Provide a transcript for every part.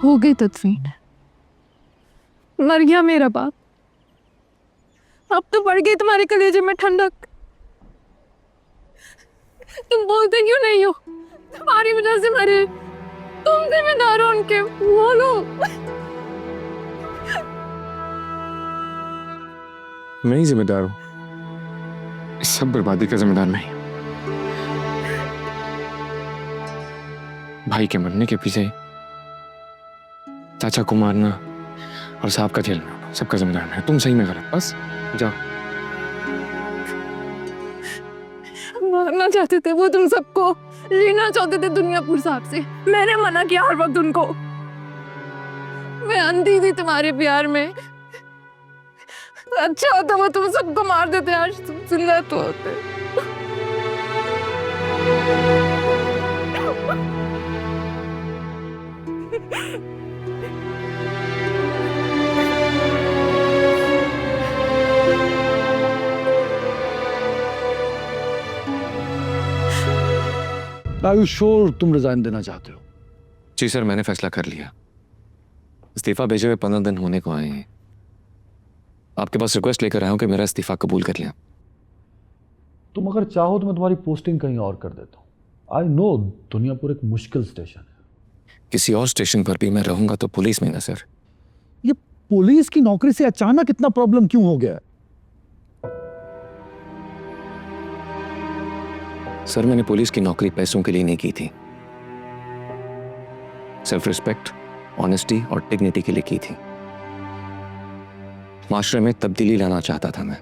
हो गई तदफीन, मर गया मेरा बाप। अब तो बढ़ गई तुम्हारे कलेजे में ठंडक। तुम बोलते क्यों नहीं हो? तुम्हारी वजह से मरे, तुम जिम्मेदार हो उनके, बोलो। मैं ही जिम्मेदार हूँ, इस सब बर्बादी का जिम्मेदार मैं ही हूँ। भाई के मरने के पीछे चाचा को मारना और साहब का झेलना, सबका जिम्मेदार मैं। तुम सही में गलत, बस जाओ। मारना चाहते थे वो तुम सबको, लेना चाहते थे दुनियापुर साहब से। मैंने मना किया हर वक्त उनको। मैं अंधी थी तुम्हारे प्यार में। अच्छा होता वो तुम सबको मार देते, आज तुम जिंदा तो होते। Are you sure तुम रिजाइन देना चाहते हो? जी सर, मैंने फैसला कर लिया। इस्तीफा भेजे हुए 15 दिन होने को आए हैं। आपके पास रिक्वेस्ट लेकर आया हूं कि मेरा इस्तीफा कबूल कर लिया। तुम अगर चाहो तो मैं तुम्हारी पोस्टिंग कहीं और कर देता हूँ। आई नो दुनियापुर एक मुश्किल स्टेशन है। किसी और स्टेशन पर भी मैं रहूंगा तो पुलिस में ना सर। ये पुलिस की नौकरी से अचानक इतना प्रॉब्लम क्यों हो गया? सर, मैंने पुलिस की नौकरी पैसों के लिए नहीं की थी, सेल्फ रिस्पेक्ट, ऑनेस्टी और डिग्निटी के लिए की थी। माशरे में तब्दीली लाना चाहता था मैं।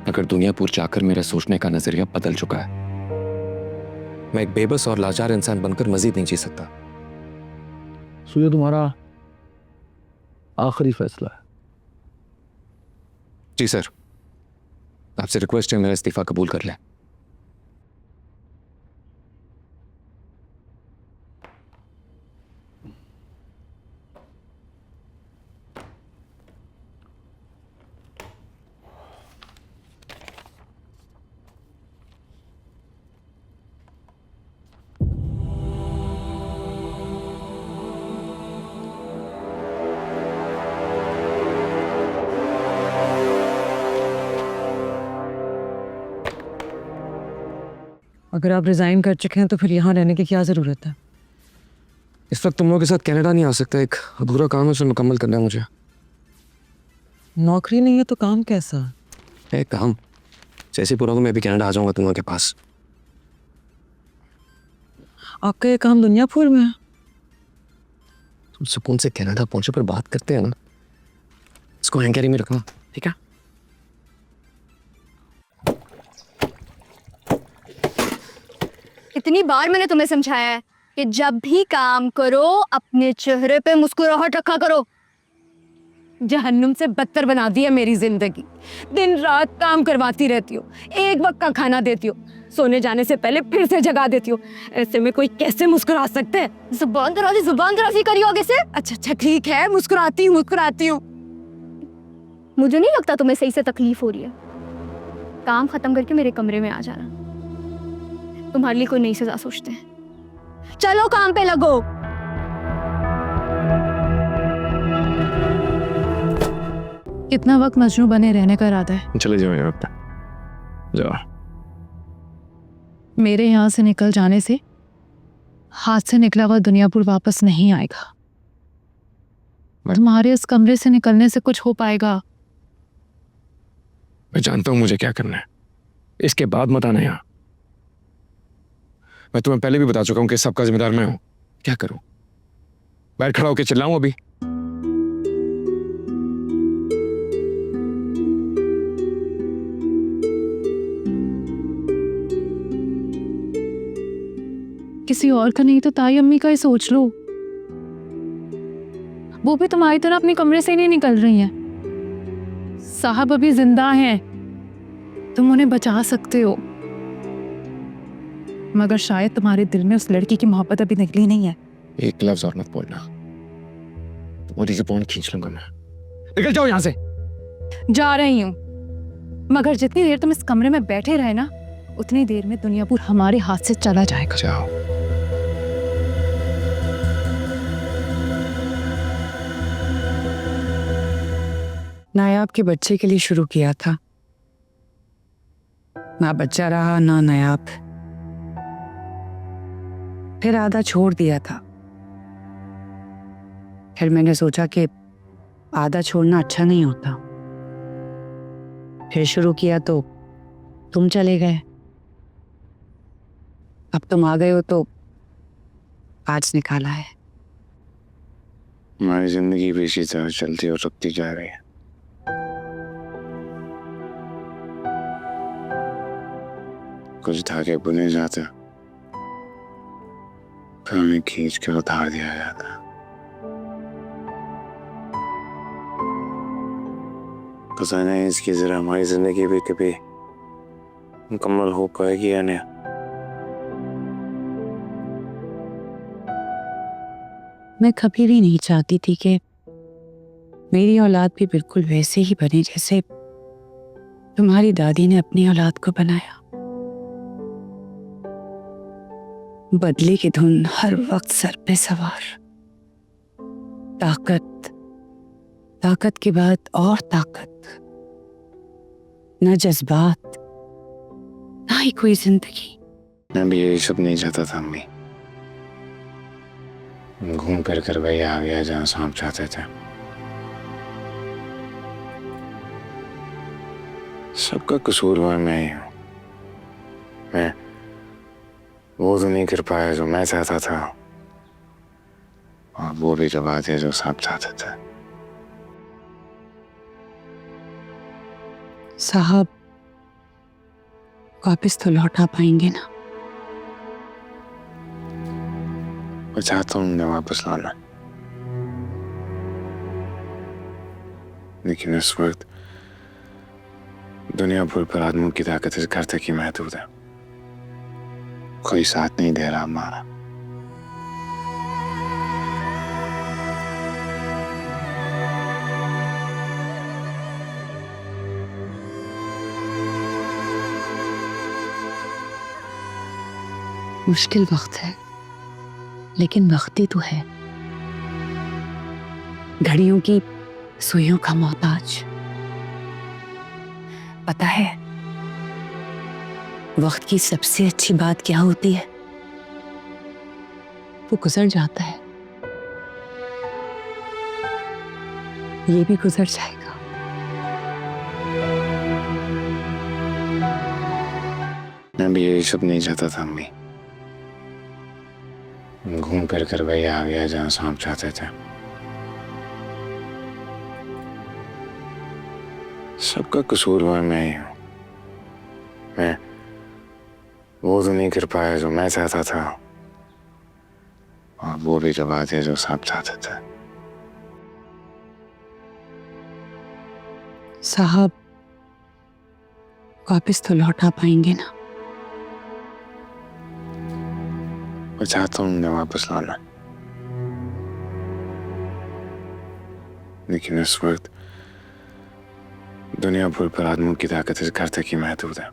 अगर दुनियापुर जाकर मेरा सोचने का नजरिया बदल चुका है, मैं एक बेबस और लाचार इंसान बनकर मजीद नहीं जी सकता। सो ये तुम्हारा आखिरी फैसला है? जी सर, आपसे रिक्वेस्ट है मेरा इस्तीफा कबूल कर लें। अगर आप रिजाइन कर चुके हैं तो फिर यहाँ रहने की क्या जरूरत है? इस वक्त तुम लोगों के साथ कनाडा नहीं आ सकता, एक अधूरा काम है, उसे मुकम्मल करना है मुझे। नौकरी नहीं है तो काम कैसा? है काम, जैसे पूरा मैं भी कनाडा आ जाऊंगा तुम लोगों के पास। आपका ये काम दुनियापुर में है? तुम सुकून से कनाडा पहुंचे पर बात करते हैं ना, इसको हैंकरी में रखना, ठीक है? इतनी बार मैंने तुम्हें समझाया है कि जब भी काम करो अपने चेहरे पे मुस्कुराहट रखा करो। जहन्नुम से बदतर बना दी है मेरी जिंदगी। दिन रात काम करवाती रहती हो, एक वक्त का खाना देती हो, सोने जाने से पहले फिर से जगा देती हो। ऐसे में कोई कैसे मुस्कुरा सकते है? जुबान दराजी करी हो आगे से। अच्छा ठीक है, मुस्कुराती हूँ। मुझे नहीं लगता तुम्हें सही से तकलीफ हो रही है। काम खत्म करके मेरे कमरे में आ जाना, तुम्हारे लिए कोई नई सजा सोचते हैं। चलो काम पे लगो। कितना वक्त मजनू बने रहने का इरादा है? चले जाओ यहाँ पे, जाओ। मेरे यहाँ से निकल जाने से हाथ से निकला हुआ दुनियापुर वापस नहीं आएगा। तुम्हारे इस कमरे से निकलने से कुछ हो पाएगा? मैं जानता हूँ मुझे क्या करना है, इसके बाद मत आना यहाँ। मैं तुम्हें पहले भी बता चुका हूँ कि सबका जिम्मेदार मैं हूं। क्या करूं? बाहर खड़ा होकर चिल्लाऊं अभी? किसी और का नहीं तो ताई अम्मी का ही सोच लो। वो भी तुम्हारी तरह अपने कमरे से ही नहीं निकल रही हैं। साहब अभी जिंदा हैं, तुम उन्हें बचा सकते हो, मगर शायद तुम्हारे दिल में उस लड़की की मोहब्बत अभी निकली नहीं है। एक लफ्ज और मत बोलना, तुम्हारी जुबान खींच लूंगा मैं। निकल जाओ यहाँ से। जा रही हूँ, मगर जितनी देर तुम इस कमरे में बैठे रहे ना, उतनी देर में दुनियापुर हमारे हाथ से चला जाएगा। जाओ। नायाब के बच्चे के लिए शुरू किया था, ना बच्चा रहा ना नायाब। फिर आधा छोड़ दिया था। फिर मैंने सोचा कि आधा छोड़ना अच्छा नहीं होता। फिर शुरू किया तो तुम चले गए। अब तुम आ गए हो तो आज निकाला है। हमारी जिंदगी भी इसी तरह चलती और रुकती जा रही है। कुछ धागे बुने जाते, फिर उन्हें खींच कर उतार दिया जाता। पता नहीं इसकी जरा हमारी जिंदगी भी कभी मुकम्मल हो पाएगी या नहीं। मैं कभी भी नहीं चाहती थी कि मेरी औलाद भी बिल्कुल वैसे ही बने जैसे तुम्हारी दादी ने अपनी औलाद को बनाया। बदले की धुन हर वक्त सर पे सवार, ताकत, ताकत के बाद और ताकत, न जज्बात ना ही कोई जिंदगी। मैं भी यही सब नहीं चाहता था अम्मी। घूम फिर कर वही आ गया जहां सांप चाहते थे। सबका कसूरवार मैं ही हूं। मैं वो तो नहीं कर पाया जो मैं चाहता था, और वो भी दबा दिया जो सांप चाहते थे। साहब वापस तो लौटा पाएंगे ना? मैं चाहता हूँ उन्हें वापस लाना, लेकिन इस वक्त दुनिया भर पर आदमियों की ताकत इस घर तक ही महदूद है। कोई साथ नहीं दे रहा हमारा। मुश्किल वक्त है, लेकिन वक्त ही तो है। घड़ियों की सुइयों का मोहताज। पता है वक्त की सबसे अच्छी बात क्या होती है? वो गुजर जाता है, ये भी गुजर जाएगा। मैं भी यही सब नहीं चाहता था अम्मी। घूम फिर कर वही आ गया जहां सांप चाहते थे। सबका कसूरवार मैं ही हूं। मैं वो तो नहीं कर पाया जो मैं चाहता था, और वो भी दबा दिया जो सांप चाहते थे। साहब वापस तो लौटा पाएंगे ना? मैं चाहता हूँ उन्हें वापस लाना, लेकिन इस वक्त दुनिया भर पर आदमियों की ताकत इस घर तक ही महदूद है।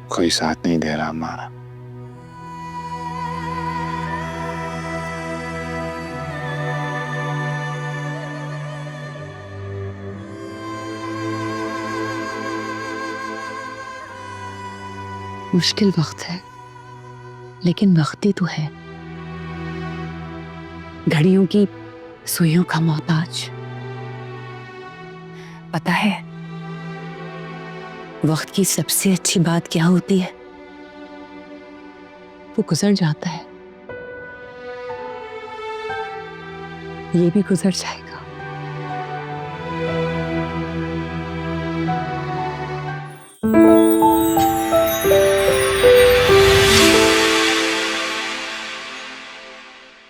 कोई साथ नहीं दे रहा हमारा। मुश्किल वक्त है, लेकिन वक्त ही तो है। घड़ियों की सुइयों का मोहताज। पता है वक्त की सबसे अच्छी बात क्या होती है? वो गुजर जाता है, ये भी गुजर जाएगा।